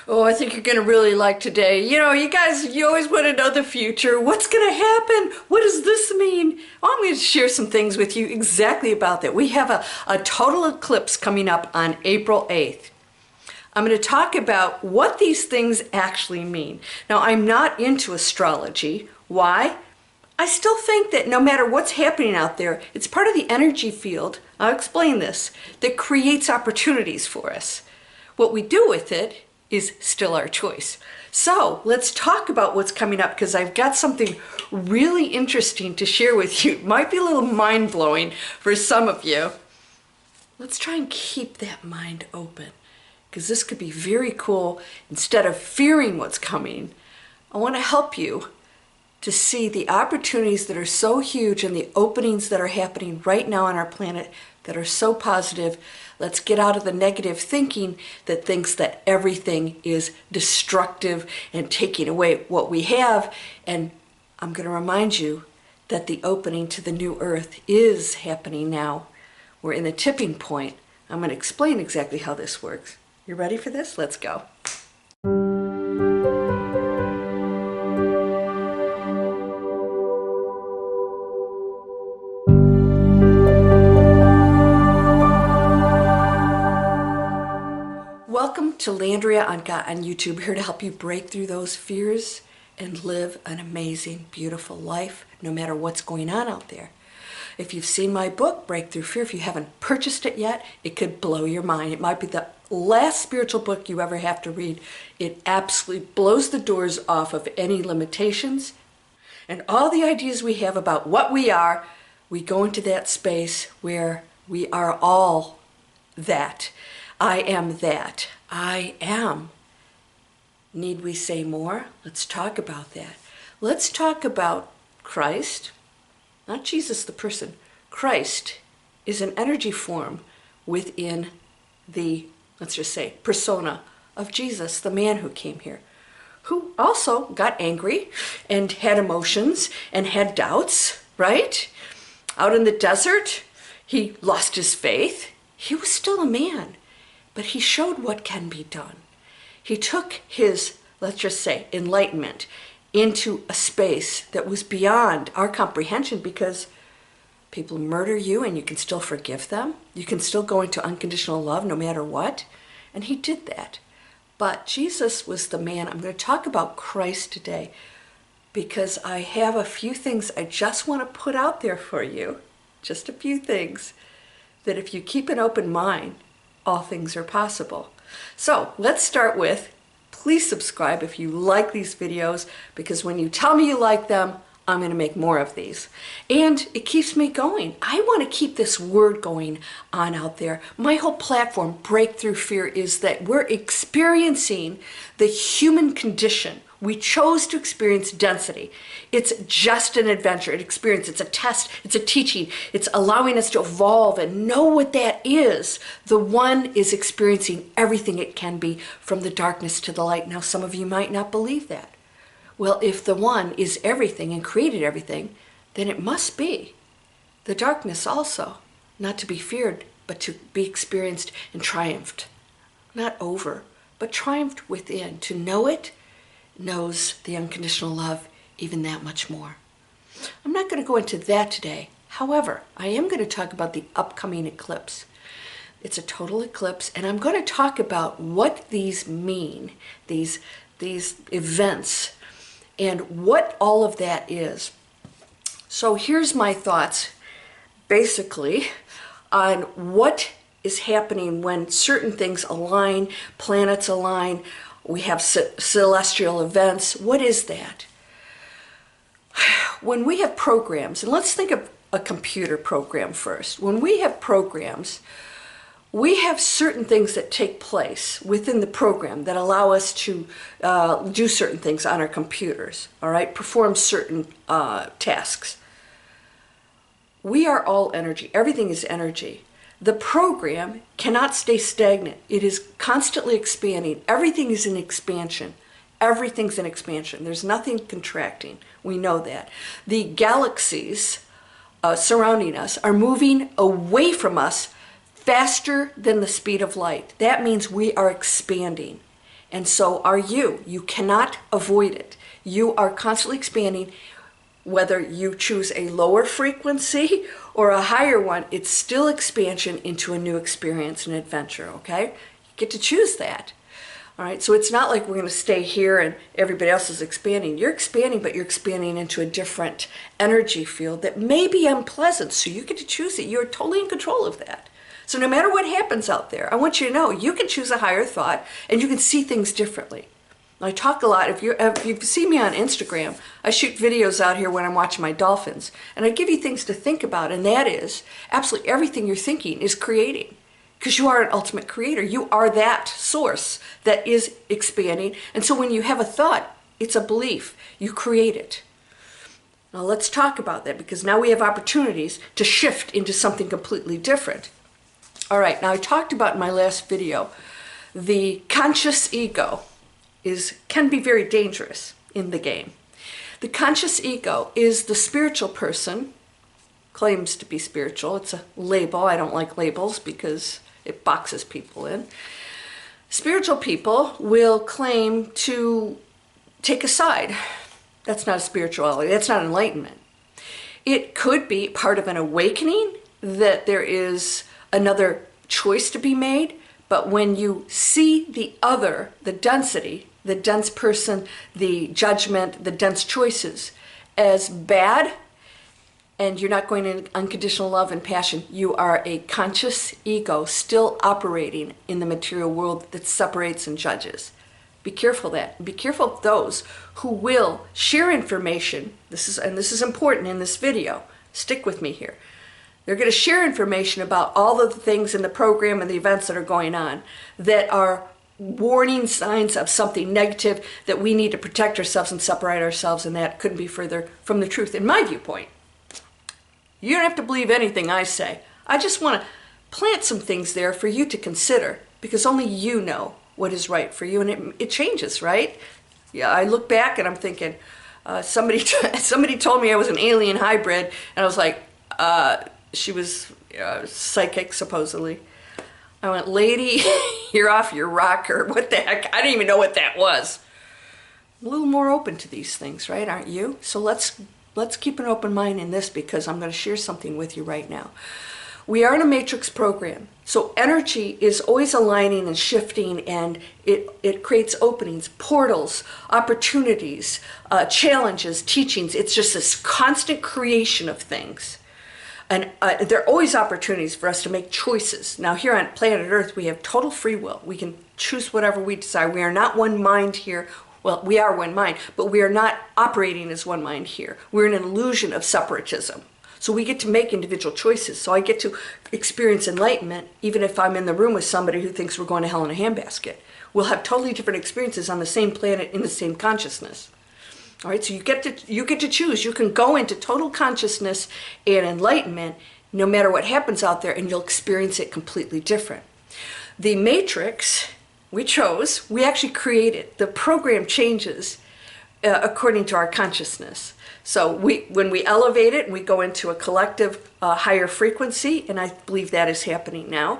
Oh, I think you're going to really like today. You know, you guys, you always want to know the future. What's going to happen? What does this mean? Well, I'm going to share some things with you exactly about that. We have a total eclipse coming up on April 8th. I'm going to talk about what these things actually mean. Now, I'm not into astrology. Why? I still think that no matter what's happening out there, it's part of the energy field, I'll explain this, that creates opportunities for us. What we do with it is still our choice. So let's talk about what's coming up, because I've got something really interesting to share with you. It might be a little mind-blowing for some of you. Let's try and keep that mind open, because this could be very cool. Instead of fearing what's coming, I want to help you to see the opportunities that are so huge and the openings that are happening right now on our planet that are so positive. Let's get out of the negative thinking that thinks that everything is destructive and taking away what we have. And I'm going to remind you that the opening to the new earth is happening now. We're in the tipping point. I'm going to explain exactly how this works. You ready for this? Let's go. Welcome to Landria Onkka on YouTube, here to help you break through those fears and live an amazing, beautiful life, no matter what's going on out there. If you've seen my book, Breakthrough Fear, if you haven't purchased it yet, it could blow your mind. It might be the last spiritual book you ever have to read. It absolutely blows the doors off of any limitations. And all the ideas we have about what we are, we go into that space where we are all that. I am that. I am. Need we say more? Let's talk about that. Let's talk about Christ, not Jesus the person. Christ is an energy form within the, let's just say, persona of Jesus, the man who came here, who also got angry and had emotions and had doubts, right? Out in the desert, he lost his faith. He was still a man. But he showed what can be done. He took his, let's just say, enlightenment into a space that was beyond our comprehension, because people murder you and you can still forgive them. You can still go into unconditional love no matter what. And he did that. But Jesus was the man. I'm going to talk about Christ today because I have a few things I just want to put out there for you. Just a few things that if you keep an open mind, all things are possible. So let's start with, please subscribe if you like these videos, because when you tell me you like them, I'm going to make more of these. And it keeps me going. I want to keep this word going on out there. My whole platform, Breakthrough Fear, is that we're experiencing the human condition. We chose to experience density. It's just an adventure, an experience, it's a test, it's a teaching, it's allowing us to evolve and know what that is. The one is experiencing everything it can be, from the darkness to the light. Now, some of you might not believe that. Well, if the one is everything and created everything, then it must be the darkness also, not to be feared, but to be experienced and triumphed. Not over, but triumphed within. To know it knows the unconditional love even that much more. I'm not going to go into that today. However, I am going to talk about the upcoming eclipse. It's a total eclipse, and I'm going to talk about what these mean, these events, and what all of that is. So here's my thoughts, basically, on what is happening when certain things align, planets align, we have celestial events. What is that? When we have programs, and let's think of a computer program first. When we have programs, we have certain things that take place within the program that allow us to do certain things on our computers, all right? Perform certain tasks. We are all energy. Everything is energy. The program cannot stay stagnant. It is constantly expanding. Everything is in expansion. Everything's in expansion. There's nothing contracting. We know that. The galaxies surrounding us are moving away from us faster than the speed of light. That means we are expanding. And so are you. You cannot avoid it. You are constantly expanding. Whether you choose a lower frequency or a higher one, it's still expansion into a new experience and adventure, okay? You get to choose that. All right, so it's not like we're going to stay here and everybody else is expanding. You're expanding, but you're expanding into a different energy field that may be unpleasant, so you get to choose it. You're totally in control of that. So no matter what happens out there, I want you to know you can choose a higher thought and you can see things differently. I talk a lot. If you see me on Instagram, I shoot videos out here when I'm watching my dolphins, and I give you things to think about, and that is absolutely everything you're thinking is creating. Because you are an ultimate creator. You are that source that is expanding. And so when you have a thought, it's a belief. You create it. Now let's talk about that, because now we have opportunities to shift into something completely different. All right, now I talked about in my last video, the conscious ego can be very dangerous in the game. The conscious ego is the spiritual person, claims to be spiritual. It's a label. I don't like labels because it boxes people in. Spiritual people will claim to take a side. That's not a spirituality. That's not enlightenment. It could be part of an awakening, that there is another choice to be made. But when you see the other, the density, the dense person, the judgment, the dense choices as bad, and you're not going in unconditional love and passion, you are a conscious ego still operating in the material world that separates and judges. Be careful of that. Be careful of those who will share information. This is important in this video. Stick with me here. They're going to share information about all of the things in the program and the events that are going on that are warning signs of something negative, that we need to protect ourselves and separate ourselves, and that couldn't be further from the truth in my viewpoint. You don't have to believe anything I say. I just want to plant some things there for you to consider, because only you know what is right for you, and it changes, right? Yeah, I look back and I'm thinking, somebody told me I was an alien hybrid, and I was like, she was psychic, supposedly. I went, lady, you're off your rocker. What the heck? I didn't even know what that was. I'm a little more open to these things, right? Aren't you? So let's keep an open mind in this, because I'm going to share something with you right now. We are in a matrix program. So energy is always aligning and shifting, and it creates openings, portals, opportunities, challenges, teachings. It's just this constant creation of things. And there are always opportunities for us to make choices. Now here on planet Earth, we have total free will. We can choose whatever we desire. We are not one mind here. Well, we are one mind, but we are not operating as one mind here. We're in an illusion of separatism. So we get to make individual choices. So I get to experience enlightenment even if I'm in the room with somebody who thinks we're going to hell in a handbasket. We'll have totally different experiences on the same planet in the same consciousness. All right, so you get to choose. You can go into total consciousness and enlightenment no matter what happens out there, and you'll experience it completely different. The matrix we chose, we actually created. The program changes according to our consciousness. So when we elevate it and we go into a collective higher frequency, and I believe that is happening now,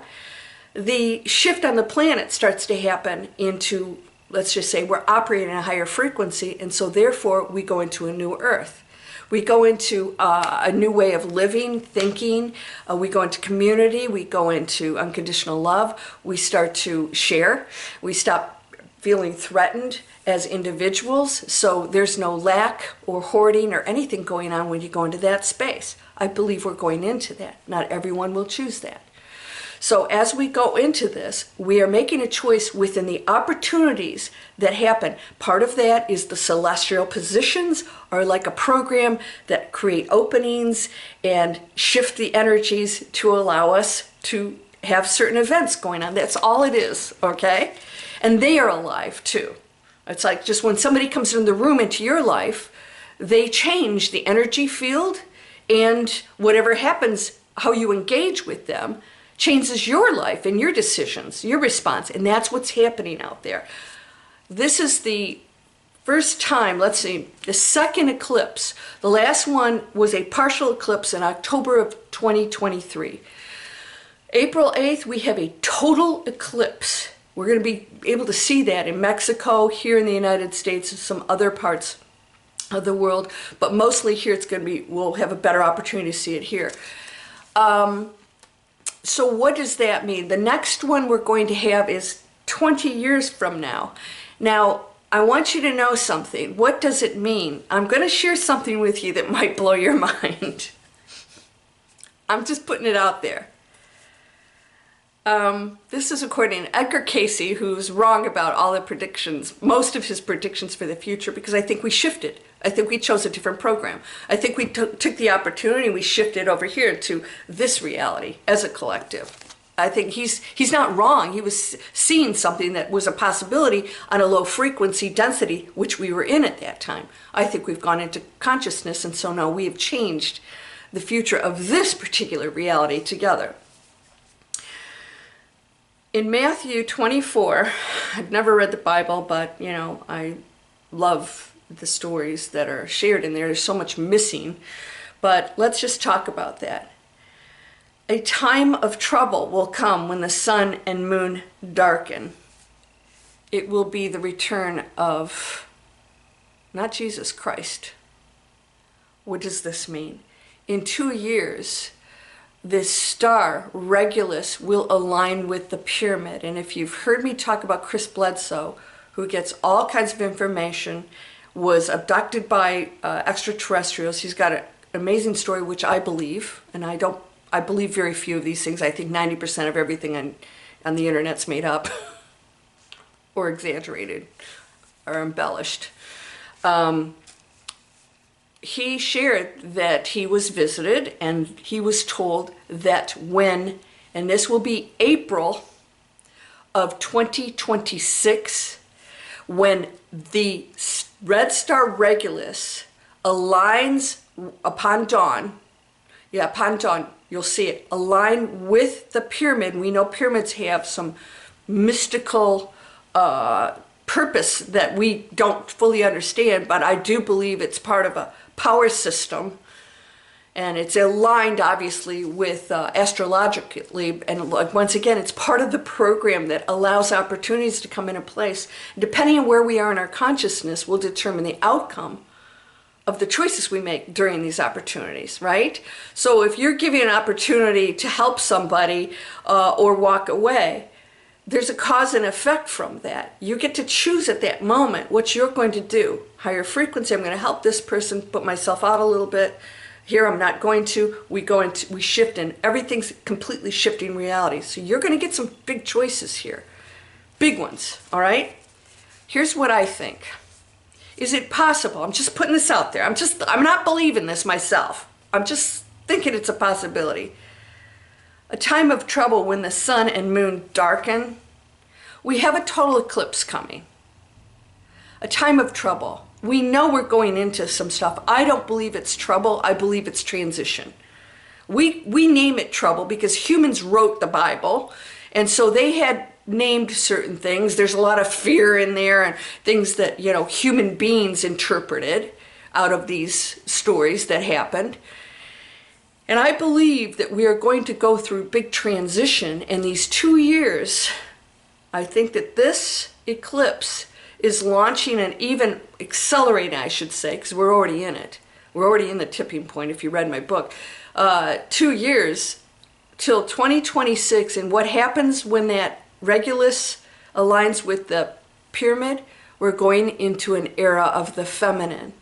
the shift on the planet starts to happen into, let's just say, we're operating at a higher frequency, and so therefore we go into a new earth. We go into a new way of living, thinking. We go into community. We go into unconditional love. We start to share. We stop feeling threatened as individuals. So there's no lack or hoarding or anything going on when you go into that space. I believe we're going into that. Not everyone will choose that. So as we go into this, we are making a choice within the opportunities that happen. Part of that is the celestial positions are like a program that create openings and shift the energies to allow us to have certain events going on. That's all it is, okay? And they are alive too. It's like just when somebody comes in the room into your life, they change the energy field, and whatever happens, how you engage with them, changes your life and your decisions, your response, and that's what's happening out there. This is the first time, let's see, the second eclipse. The last one was a partial eclipse in October of 2023. April 8th, we have a total eclipse We're going to be able to see that in Mexico, here in the United States, and some other parts of the world, but mostly here it's going to be, we'll have a better opportunity to see it here. So what does that mean? The next one we're going to have is 20 years from now. Now, I want you to know something. What does it mean? I'm going to share something with you that might blow your mind. I'm just putting it out there. This is according to Edgar Casey, who's wrong about all the predictions, most of his predictions for the future, because I think we shifted. I think we chose a different program. I think we took the opportunity and we shifted over here to this reality as a collective. I think he's not wrong. He was seeing something that was a possibility on a low frequency density, which we were in at that time. I think we've gone into consciousness, and so now we have changed the future of this particular reality together. In Matthew 24, I've never read the Bible, but you know, I love the stories that are shared in there. There's so much missing, but let's just talk about that. A time of trouble will come when the sun and moon darken. It will be the return of, not Jesus Christ. What does this mean? In 2 years, this star, Regulus, will align with the pyramid. And if you've heard me talk about Chris Bledsoe, who gets all kinds of information, was abducted by extraterrestrials. He's got an amazing story, which I believe, and I believe very few of these things. I think 90% of everything on the internet's made up or exaggerated or embellished. He shared that he was visited and he was told that when, and this will be April of 2026, when the red star Regulus aligns upon dawn, you'll see it, align with the pyramid. We know pyramids have some mystical purpose that we don't fully understand, but I do believe it's part of a power system, and it's aligned obviously with astrologically, and once again, it's part of the program that allows opportunities to come into place. Depending on where we are in our consciousness will determine the outcome of the choices we make during these opportunities, right? So if you're giving an opportunity to help somebody or walk away, there's a cause and effect from that. You get to choose at that moment what you're going to do. Higher frequency, I'm going to help this person, put myself out a little bit. Here I'm not going to. We shift, and everything's completely shifting reality. So you're going to get some big choices here. Big ones, all right? Here's what I think. Is it possible? I'm just putting this out there. I'm not believing this myself. I'm just thinking it's a possibility. A time of trouble when the sun and moon darken. We have a total eclipse coming. A time of trouble. We know we're going into some stuff. I don't believe it's trouble. I believe it's transition. We name it trouble because humans wrote the Bible, and so they had named certain things. There's a lot of fear in there and things that, you know, human beings interpreted out of these stories that happened. And I believe that we are going to go through big transition in these 2 years. I think that this eclipse is launching and even accelerating, I should say, because we're already in it. We're already in the tipping point if you read my book. 2 years till 2026, and what happens when that Regulus aligns with the pyramid, we're going into an era of the feminine.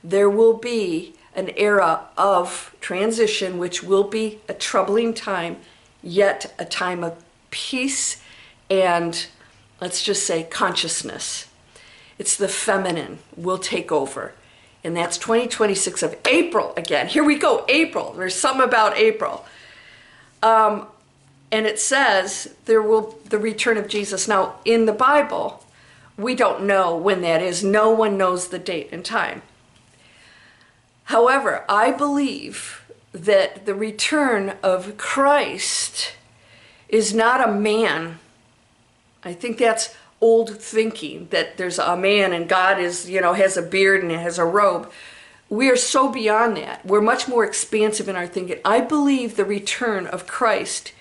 There will be an era of transition, which will be a troubling time, yet a time of peace and, let's just say, consciousness. It's the feminine will take over. And that's 2026 of April again. Here we go, April. There's something about April. And it says there will the return of Jesus. Now, in the Bible, we don't know when that is. No one knows the date and time. However, I believe that the return of Christ is not a man. I think that's old thinking, that there's a man and God is, you know, has a beard and has a robe. We are so beyond that. We're much more expansive in our thinking. I believe the return of Christ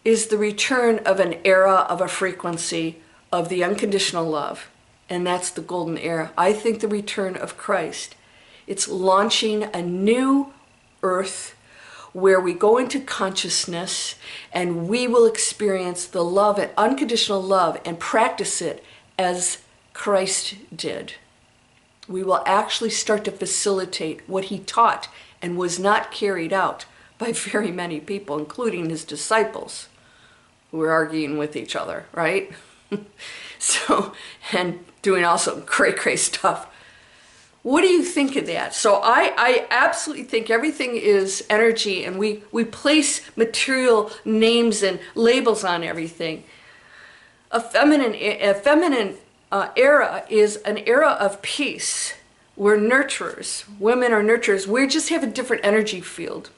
is the return of an era of a frequency of the unconditional love. And that's the golden era. I think the return of Christ, it's launching a new earth where we go into consciousness and we will experience the love and unconditional love and practice it as Christ did. We will actually start to facilitate what he taught and was not carried out by very many people, including his disciples, who were arguing with each other, right? So, and doing also cray stuff. What do you think of that? So I absolutely think everything is energy, and we place material names and labels on everything. A feminine era is an era of peace. We're nurturers. Women are nurturers. We just have a different energy field.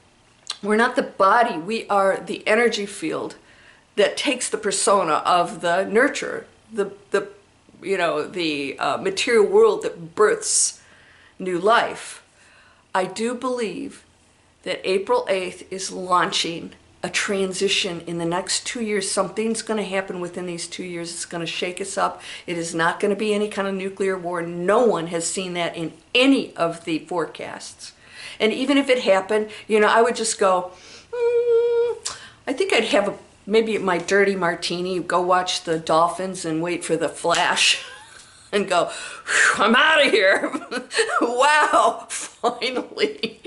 We're not the body. We are the energy field that takes the persona of the nurturer, the material world that births new life. I do believe that April 8th is launching a transition in the next 2 years. Something's going to happen within these 2 years. It's going to shake us up. It is not going to be any kind of nuclear war. No one has seen that in any of the forecasts. And even if it happened, I would just go, I think I'd have maybe my dirty martini, go watch the Dolphins and wait for the flash. And go, I'm out of here. Wow, finally.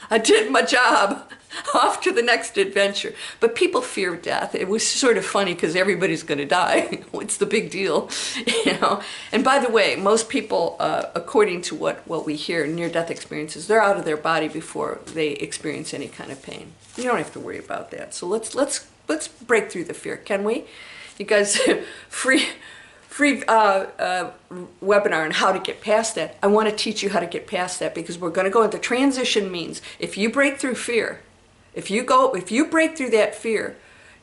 I did my job. Off to the next adventure. But people fear death. It was sort of funny because everybody's going to die. What's the big deal? And by the way, most people, according to what we hear, near-death experiences, they're out of their body before they experience any kind of pain. You don't have to worry about that. So let's break through the fear, can we? You guys, free webinar on how to get past that. I want to teach you how to get past that, because we're going to go into transition. Means if you break through fear, if you break through that fear,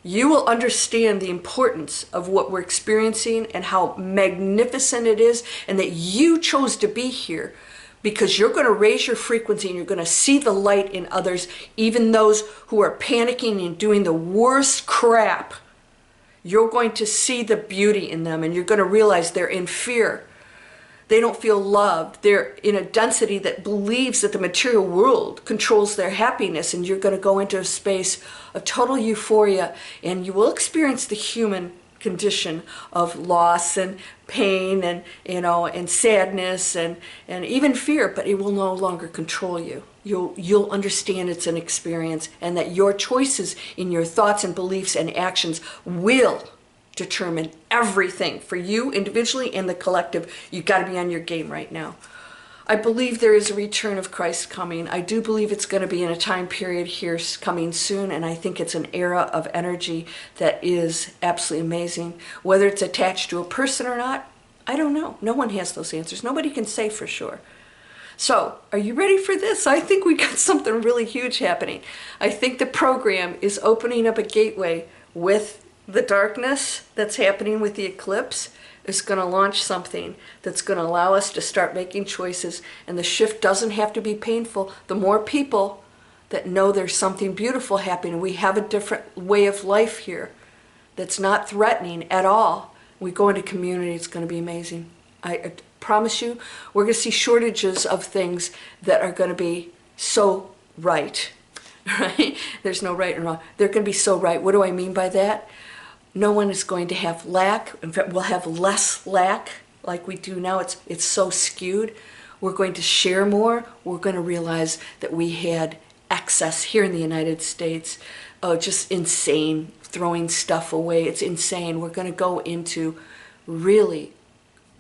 you will understand the importance of what we're experiencing and how magnificent it is, and that you chose to be here because you're going to raise your frequency and you're going to see the light in others, even those who are panicking and doing the worst crap. You're going to see the beauty in them, and you're going to realize they're in fear. They don't feel loved. They're in a density that believes that the material world controls their happiness, and you're going to go into a space of total euphoria, and you will experience the human condition of loss and pain and and sadness and even fear, but it will no longer control you. You'll understand it's an experience, and that your choices in your thoughts and beliefs and actions will determine everything for you individually and the collective. You've got to be on your game right now. I believe there is a return of Christ coming. I do believe it's going to be in a time period here coming soon, and I think it's an era of energy that is absolutely amazing. Whether it's attached to a person or not, I don't know. No one has those answers. Nobody can say for sure. So, are you ready for this? I think we got something really huge happening. I think the program is opening up a gateway with the darkness that's happening with the eclipse. Is going to launch something that's going to allow us to start making choices, and the shift doesn't have to be painful. The more people that know there's something beautiful happening, we have a different way of life here that's not threatening at all. We go into community, it's going to be amazing. I promise you, we're going to see shortages of things that are going to be so right, right? There's no right and wrong. They're going to be so right. What do I mean by that? No one is going to have lack. In fact, we'll have less lack like we do now. It's so skewed. We're going to share more. We're going to realize that we had excess here in the United States. Oh, just insane, throwing stuff away. It's insane. We're going to go into really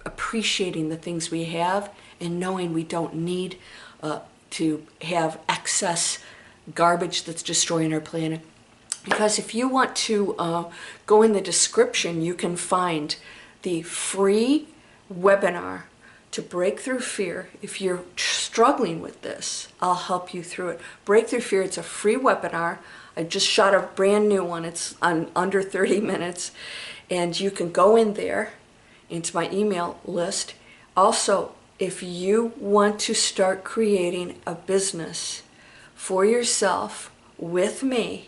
appreciating the things we have and knowing we don't need to have excess garbage that's destroying our planet. Because if you want to go in the description, you can find the free webinar to break through fear. If you're struggling with this, I'll help you through it. Break through fear, it's a free webinar. I just shot a brand new one. It's on under 30 minutes. And you can go in there into my email list. Also, if you want to start creating a business for yourself with me,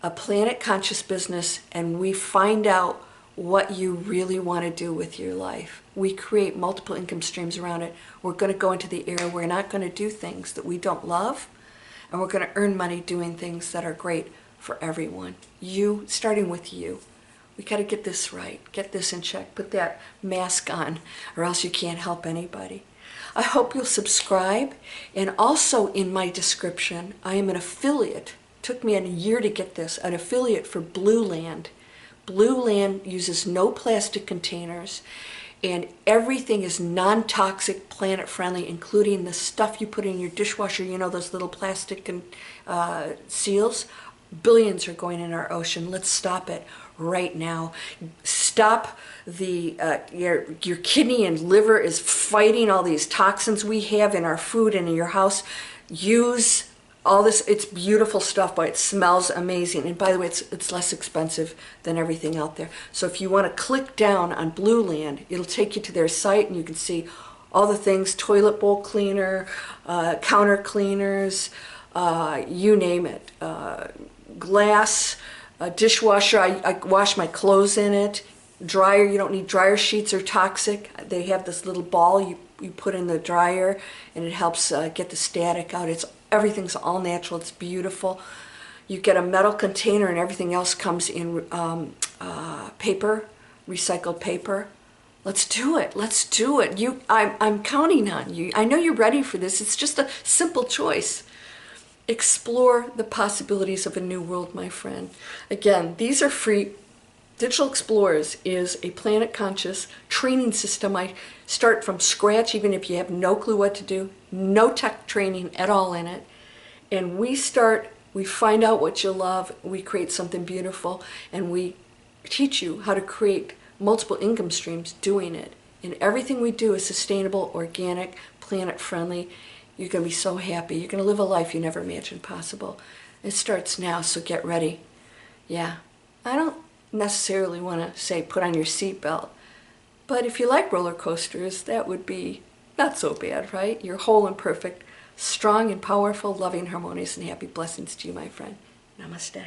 a planet conscious business, and we find out what you really want to do with your life. We create multiple income streams around it. We're going to go into the era where we're not going to do things that we don't love, and we're going to earn money doing things that are great for everyone. You, starting with you. We got to get this right, get this in check, put that mask on, or else you can't help anybody. I hope you'll subscribe, and also in my description, I am an affiliate. Took me a year to get this, an affiliate for Blue Land. Blue Land uses no plastic containers, and everything is non-toxic, planet-friendly, including the stuff you put in your dishwasher, you know, those little plastic seals. Billions are going in our ocean. Let's stop it right now. Stop the your kidney and liver is fighting all these toxins we have in our food and in your house. Use all this. It's beautiful stuff, but it smells amazing. And by the way, it's less expensive than everything out there. So if you want to click down on Blue Land, it'll take you to their site, and you can see all the things: toilet bowl cleaner, counter cleaners, you name it, glass, dishwasher. I wash my clothes in it. Dryer, you don't need dryer sheets, or toxic. They have this little ball you put in the dryer, and it helps get the static out. Everything's all natural. It's beautiful. You get a metal container, and everything else comes in paper, recycled paper. Let's do it. Let's do it. I'm counting on you. I know you're ready for this. It's just a simple choice. Explore the possibilities of a new world, my friend. Again, these are free. Digital Explorers is a planet conscious training system. I start from scratch, even if you have no clue what to do, no tech training at all in it. And we find out what you love, we create something beautiful, and we teach you how to create multiple income streams doing it. And everything we do is sustainable, organic, planet friendly. You're going to be so happy. You're going to live a life you never imagined possible. It starts now, so get ready. Yeah, I don't necessarily want to say put on your seatbelt, but if you like roller coasters, that would be not so bad, right? You're whole and perfect, strong and powerful, loving, harmonious, and happy. Blessings to you, my friend. Namaste.